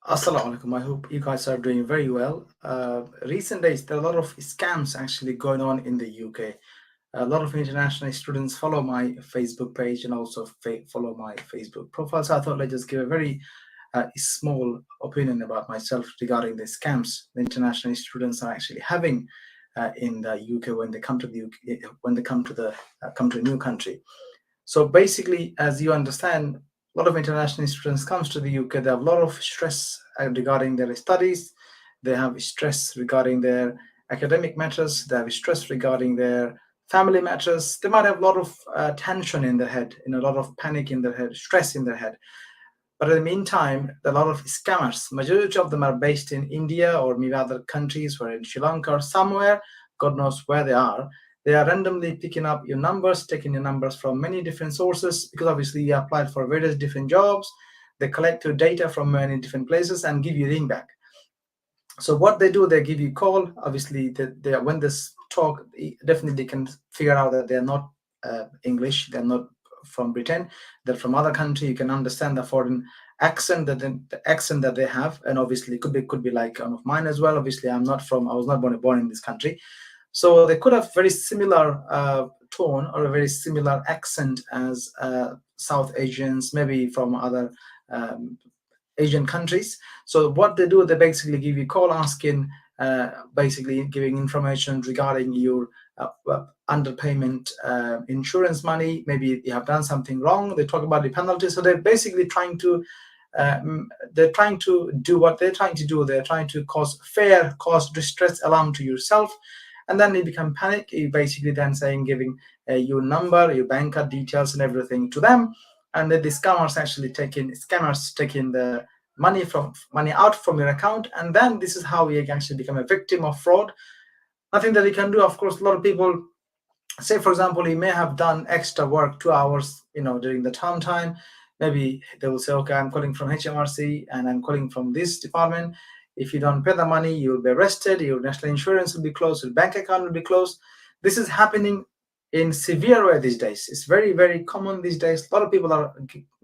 Assalamu alaikum. I hope you guys are doing very well. Recent days, there are a lot of scams actually going on in the UK. A lot of international students follow my Facebook page and also follow my Facebook profile. So I thought I'd just give a very small opinion about myself regarding the scams the international students are actually having in the UK when they come to the UK, when they come to a new country. So basically, as you understand, a lot of international students comes to the UK. They have a lot of stress regarding their studies. They have stress regarding their academic matters. They have stress regarding their family matters. They might have a lot of tension in their head, a lot of panic in their head, stress in their head. But in the meantime, a lot of scammers, majority of them are based in India or maybe other countries or in Sri Lanka or somewhere, God knows where they are. They are randomly picking up your numbers, taking your numbers from many different sources because obviously you applied for various different jobs. They collect your data from many different places and give you a ring back. So what they do, they give you a call. Obviously, when this talk, definitely can figure out that they're not English. They're not from Britain. They're from other country. You can understand the foreign accent the accent that they have, and obviously could be like one of mine as well. Obviously, I was not born in this country, so they could have very similar tone or a very similar accent as South Asians, maybe from other um, Asian countries. So what they do, they basically give you a call asking, basically giving information regarding your underpayment insurance money. Maybe you have done something wrong. They talk about the penalty. So they're basically they're trying to do what they're trying to do. They're trying to cause distress alarm to yourself, and then you become panic. You basically then saying giving your number, your bank card details, and everything to them, and then the scammers taking the money out from your account, and then this is how you actually become a victim of fraud. Nothing that you can do. Of course, a lot of people say, for example, you may have done extra work 2 hours, during the term time. Maybe they will say, okay, I'm calling from HMRC and I'm calling from this department. If you don't pay the money, you will be arrested, your national insurance will be closed, your bank account will be closed. This is happening in severe way these days. It's very, very common these days. A lot of people are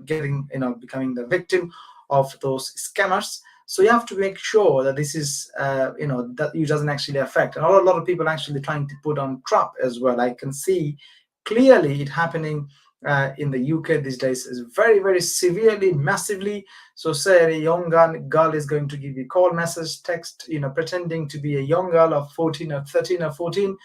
getting, becoming the victim of those scammers. So you have to make sure that this is, that you doesn't actually affect. And a lot of people actually trying to put on trap as well. I can see clearly it happening in the UK these days is very, very severely, massively. So say a young girl is going to give you call, message, text, pretending to be a young girl of 14 or 13 or 14,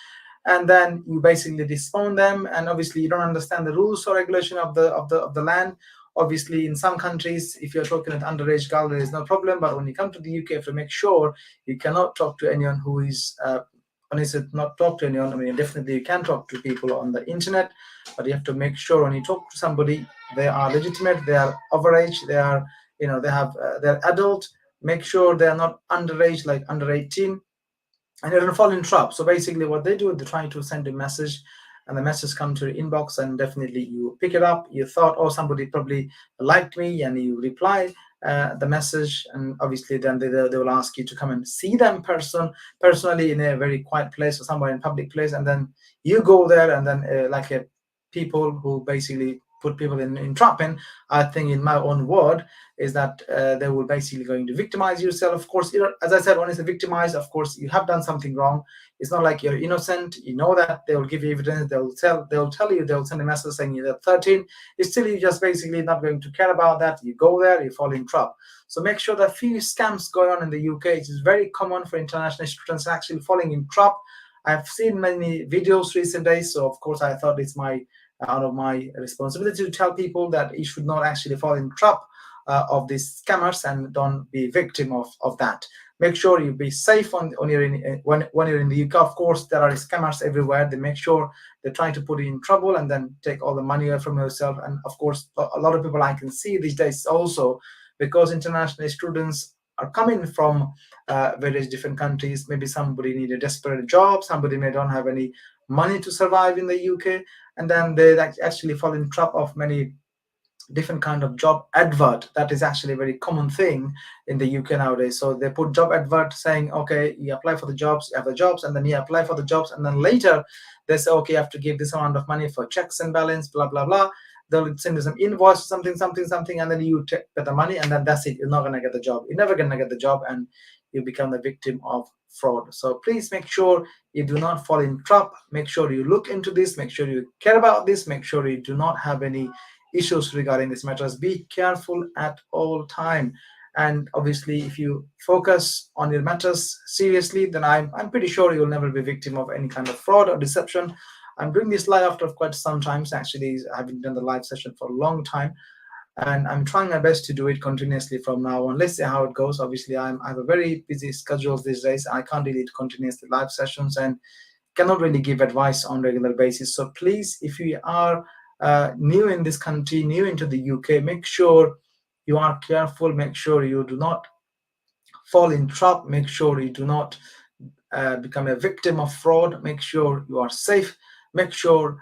and then you basically respond them, and obviously you don't understand the rules or regulation of the land. Obviously in some countries, if you're talking with underage girl, there is no problem, but when you come to the UK, you have to make sure you cannot talk to anyone who is when I said not talk to anyone, I mean definitely you can talk to people on the internet, but you have to make sure when you talk to somebody, they are legitimate, they are overage, they are, they're adult. Make sure they are not underage, like under 18, and you don't fall in trap. So basically what they do, they're trying to send a message, and the message comes to your inbox, and definitely you pick it up. You thought, oh, somebody probably liked me, and you reply the message, and obviously then they will ask you to come and see them personally in a very quiet place or somewhere in public place, and then you go there, and then like a people who basically put people in trap. And I think, in my own word, is that they will basically going to victimize yourself. Of course, as I said, when it's a victimize, of course you have done something wrong. It's not like you're innocent. You know that they will give you evidence. They'll tell you, they'll send a message saying you're 13. It's still, you just basically not going to care about that. You go there, you fall in trap. So make sure that few scams going on in the UK. It is very common for international students actually falling in trap. I've seen many videos recent days, so of course I thought it's my out of my responsibility to tell people that you should not actually fall in trap of these scammers, and don't be victim of that. Make sure you be safe when you're when you're in the UK. Of course, there are scammers everywhere. They make sure they're trying to put you in trouble and then take all the money away from yourself. And of course, a lot of people I can see these days also, because international students are coming from various different countries. Maybe somebody need a desperate job. Somebody may don't have any money to survive in the UK, and then they actually fall in trap of many different kind of job advert. That is actually a very common thing in the UK nowadays. So they put job advert saying, okay, you apply for the jobs, you have the jobs, and then you apply for the jobs, and then later they say, okay, you have to give this amount of money for checks and balance, blah blah blah. they'll send you some invoice, something, and then you get the money, and then that's it. You're not going to get the job. You're never going to get the job, and you become the victim of fraud. So please make sure you do not fall in trap. Make sure you look into this. Make sure you care about this. Make sure you do not have any issues regarding these matters. Be careful at all time. And obviously, if you focus on your matters seriously, then I'm pretty sure you'll never be victim of any kind of fraud or deception. I'm doing this live after quite some time. Actually, I haven't done the live session for a long time, and I'm trying my best to do it continuously from now on. Let's see how it goes. Obviously, I have a very busy schedule these days. I can't really do continuously live sessions and cannot really give advice on regular basis. So please, if you are new in this country, new into the UK, make sure you are careful. Make sure you do not fall in trap. Make sure you do not become a victim of fraud. Make sure you are safe. Make sure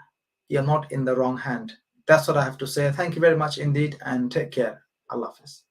you're not in the wrong hand. That's what I have to say. Thank you very much indeed, and take care. Allah Hafiz.